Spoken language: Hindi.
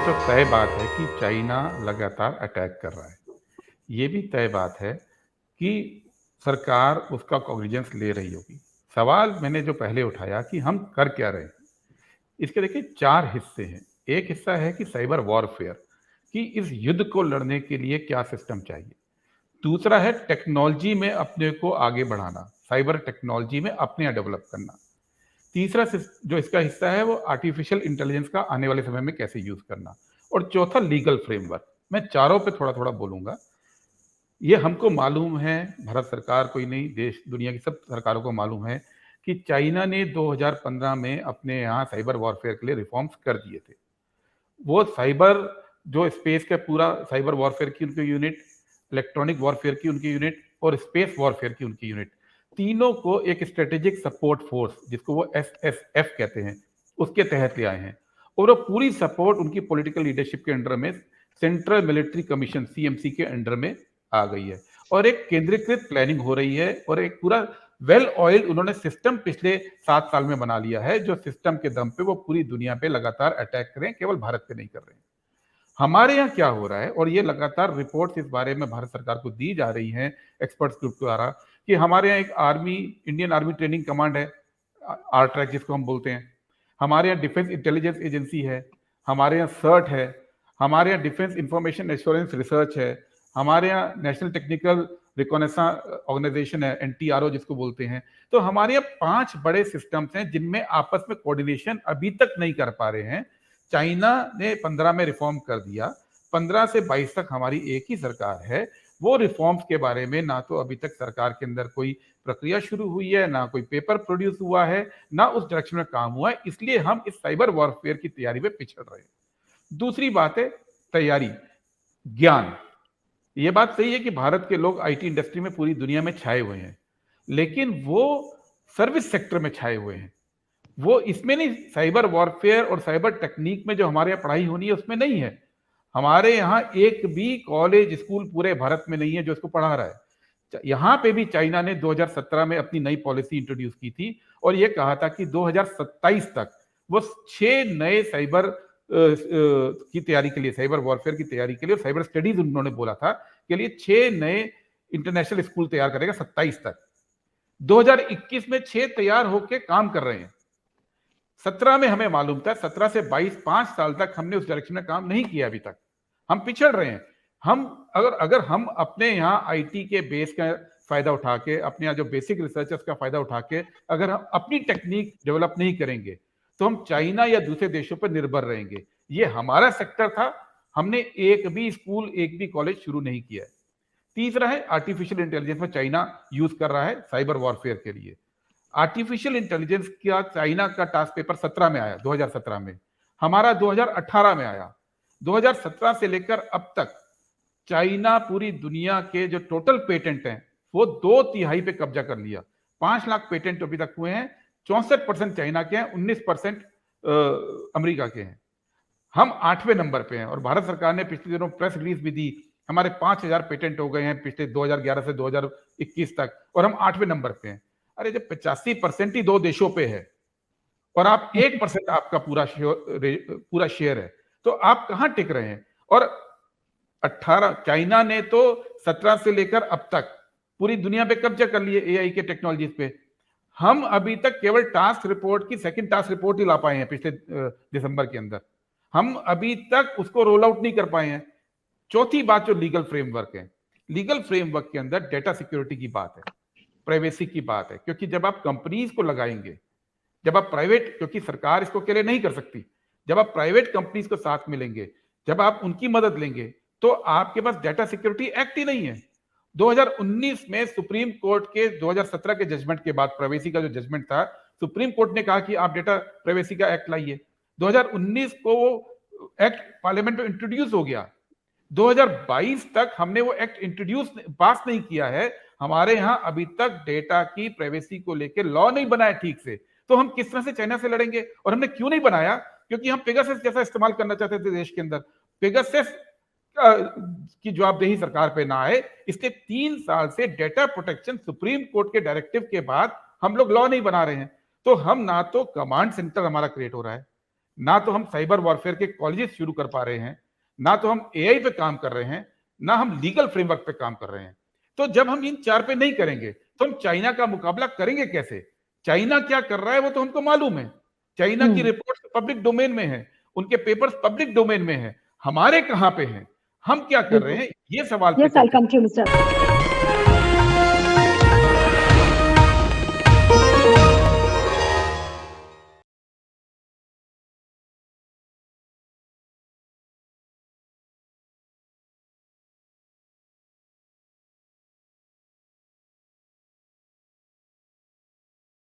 तो तय बात है कि चाइना लगातार अटैक कर रहा है। ये भी तय बात है कि सरकार उसका कॉग्निजेंस ले रही होगी। सवाल मैंने जो पहले उठाया कि हम कर क्या रहे हैं, इसके देखिए 4 हिस्से हैं। एक हिस्सा है कि साइबर वॉरफेयर, कि इस युद्ध को लड़ने के लिए क्या सिस्टम चाहिए। दूसरा है टेक्नोलॉजी में अपने को आगे बढ़ाना, साइबर टेक्नोलॉजी में अपने यहाँ डेवलप करना। तीसरा जो इसका हिस्सा है वो आर्टिफिशियल इंटेलिजेंस का आने वाले समय में कैसे यूज करना। और चौथा लीगल फ्रेमवर्क। मैं चारों पे थोड़ा थोड़ा बोलूंगा। ये हमको मालूम है, भारत सरकार कोई नहीं, देश दुनिया की सब सरकारों को मालूम है कि चाइना ने 2015 में अपने यहाँ साइबर वॉरफेयर के लिए रिफॉर्म्स कर दिए थे। वो साइबर जो स्पेस का पूरा साइबर वॉरफेयर की उनकी यूनिट, इलेक्ट्रॉनिक वॉरफेयर की उनकी यूनिट और स्पेस वॉरफेयर की उनकी यूनिट, तीनों को एक स्ट्रेटेजिक सपोर्ट फोर्स, जिसको वो SSF कहते हैं, उसके तहत ले आए हैं। और वो पूरी सपोर्ट उनकी पॉलिटिकल लीडरशिप के अंडर में, सेंट्रल मिलिट्री कमीशन CMC के अंडर में आ गई है। और एक केंद्रीकृत प्लानिंग हो रही है और एक पूरा वेल ऑयल्ड उन्होंने सिस्टम पिछले 7 साल में बना लिया है, जो सिस्टम के दम पे वो पूरी दुनिया पे लगातार अटैक करें, केवल भारत पे नहीं कर रहे हैं। हमारे यहाँ क्या हो रहा है, और ये लगातार रिपोर्ट्स इस बारे में भारत सरकार को दी जा रही हैं एक्सपर्ट्स ग्रुप द्वारा, कि हमारे यहाँ एक army, Indian army training command है, RTRAC जिसको हम बोलते हैं। हमारे यहाँ डिफेंस इंटेलिजेंस एजेंसी है, हमारे यहाँ सर्ट है, हमारे यहाँ डिफेंस इंफॉर्मेशन एश्योरेंस रिसर्च है, हमारे यहाँ नेशनल टेक्निकल रिकॉनेसांस ऑर्गेनाइजेशन है, NTRO जिसको बोलते हैं। तो हमारे यहाँ 5 बड़े सिस्टम्स हैं जिनमें आपस में कोऑर्डिनेशन अभी तक नहीं कर पा रहे हैं। चाइना ने 15 में रिफॉर्म कर दिया, 15 से 22 तक हमारी एक ही सरकार है। वो रिफॉर्म्स के बारे में ना तो अभी तक सरकार के अंदर कोई प्रक्रिया शुरू हुई है, ना कोई पेपर प्रोड्यूस हुआ है, ना उस डायरेक्शन में काम हुआ है। इसलिए हम इस साइबर वॉरफेयर की तैयारी में पिछड़ रहे हैं। दूसरी बात है तैयारी, ज्ञान। ये बात सही है कि भारत के लोग IT इंडस्ट्री में पूरी दुनिया में छाए हुए हैं, लेकिन वो सर्विस सेक्टर में छाए हुए हैं। वो इसमें नहीं, साइबर वॉरफेयर और साइबर टेक्निक में जो हमारे यहाँ पढ़ाई होनी है उसमें नहीं है। हमारे यहाँ एक भी कॉलेज स्कूल पूरे भारत में नहीं है जो इसको पढ़ा रहा है। यहाँ पे भी चाइना ने 2017 में अपनी नई पॉलिसी इंट्रोड्यूस की थी और ये कहा था कि 2027 तक वो 6 नए साइबर की तैयारी के लिए, साइबर वॉरफेयर की तैयारी के लिए, साइबर स्टडीज उन्होंने बोला था के लिए 6 नए इंटरनेशनल स्कूल तैयार करेगा 27 तक। 2021 में 6 तैयार होके काम कर रहे हैं। 17 में हमें मालूम था, 17 से 22 5 साल तक हमने उस डायरेक्शन में काम नहीं किया। अभी तक हम पिछड़ रहे हैं। हम अगर हम अपने यहाँ IT के बेस का फायदा उठा के, अपने यहाँ जो बेसिक रिसर्चर्स का फायदा उठा के अगर हम अपनी टेक्निक डेवलप नहीं करेंगे तो हम चाइना या दूसरे देशों पर निर्भर रहेंगे। ये हमारा सेक्टर था, हमने एक भी स्कूल, एक भी कॉलेज शुरू नहीं किया है। तीसरा है आर्टिफिशियल इंटेलिजेंस में चाइना यूज कर रहा है साइबर वॉरफेयर के लिए। आर्टिफिशियल इंटेलिजेंस का चाइना का टास्क पेपर 17 में आया, 2017 में। हमारा 2018 में आया। 2017 से लेकर अब तक चाइना पूरी दुनिया के जो टोटल पेटेंट हैं वो 2/3 पे कब्जा कर लिया। 5 लाख पेटेंट अभी तक हुए हैं, 64% चाइना के हैं, 19% अमेरिका के हैं। हम 8वें नंबर पे हैं और भारत सरकार ने पिछले दिनों प्रेस रिलीज भी दी, हमारे 5000 पेटेंट हो गए हैं पिछले 2011 से 2021 तक और हम 8वें नंबर पे हैं। अरे जब 85% ही 2 देशों पे है और आप 1% आपका पूरा शेयर है, तो आप कहां टिक रहे हैं। और 18 चाइना ने तो 17 से लेकर अब तक पूरी दुनिया पे कब्जा कर लिए AI के टेक्नोलॉजीज पे। हम अभी तक केवल टास्क रिपोर्ट की सेकंड टास्क रिपोर्ट ही ला पाए हैं पिछले दिसंबर के अंदर। हम अभी तक उसको रोल आउट नहीं कर पाए हैं। चौथी बात जो लीगल फ्रेमवर्क है, लीगल फ्रेमवर्क के अंदर डेटा सिक्योरिटी की बात है, प्राइवेसी की बात है। क्योंकि जब आप कंपनीज को लगाएंगे, जब आप प्राइवेट, क्योंकि सरकार इसको अकेले नहीं कर सकती, जब आप प्राइवेट कंपनीज को साथ मिलेंगे, जब आप उनकी मदद लेंगे, तो आपके पास डेटा सिक्योरिटी एक्ट ही नहीं है। 2019 में सुप्रीम कोर्ट के 2017 के जजमेंट के बाद, प्राइवेसी का जो जजमेंट था, सुप्रीम कोर्ट ने कहा कि आप डेटा प्राइवेसी का एक्ट लाइए। 2019 को वो एक्ट पार्लियामेंट में इंट्रोड्यूस हो गया। 2022 तक हमने वो एक्ट इंट्रोड्यूस पास नहीं किया है। हमारे यहां अभी तक डेटा की प्राइवेसी को लेकर लॉ नहीं बना है ठीक से। तो हम किस तरह से चाइना से लड़ेंगे। और हमने क्यों नहीं बनाया, क्योंकि हम पेगासस जैसा इस्तेमाल करना चाहते थे देश के अंदर। पेगासस की जवाबदेही सरकार पे ना आए, इसलिए 3 साल से डेटा प्रोटेक्शन सुप्रीम कोर्ट के डायरेक्टिव के बाद हम लोग लॉ नहीं बना रहे हैं। तो हम ना तो कमांड सेंटर हमारा क्रिएट हो रहा है, ना तो हम साइबर वॉरफेयर के कॉलेजेस शुरू कर पा रहे हैं, ना तो हम एआई पे काम कर रहे हैं, ना हम लीगल फ्रेमवर्क पे काम कर रहे हैं। तो जब हम इन 4 पे नहीं करेंगे, तो हम चाइना का मुकाबला करेंगे कैसे? चाइना क्या कर रहा है वो तो हमको मालूम है। चाइना की रिपोर्ट्स पब्लिक डोमेन में है, उनके पेपर्स पब्लिक डोमेन में है। हमारे कहाँ पे हैं? हम क्या कर रहे बिल्कुल। हैं? ये सवाल पे Yes, I'll चर्चा come to you, Mr.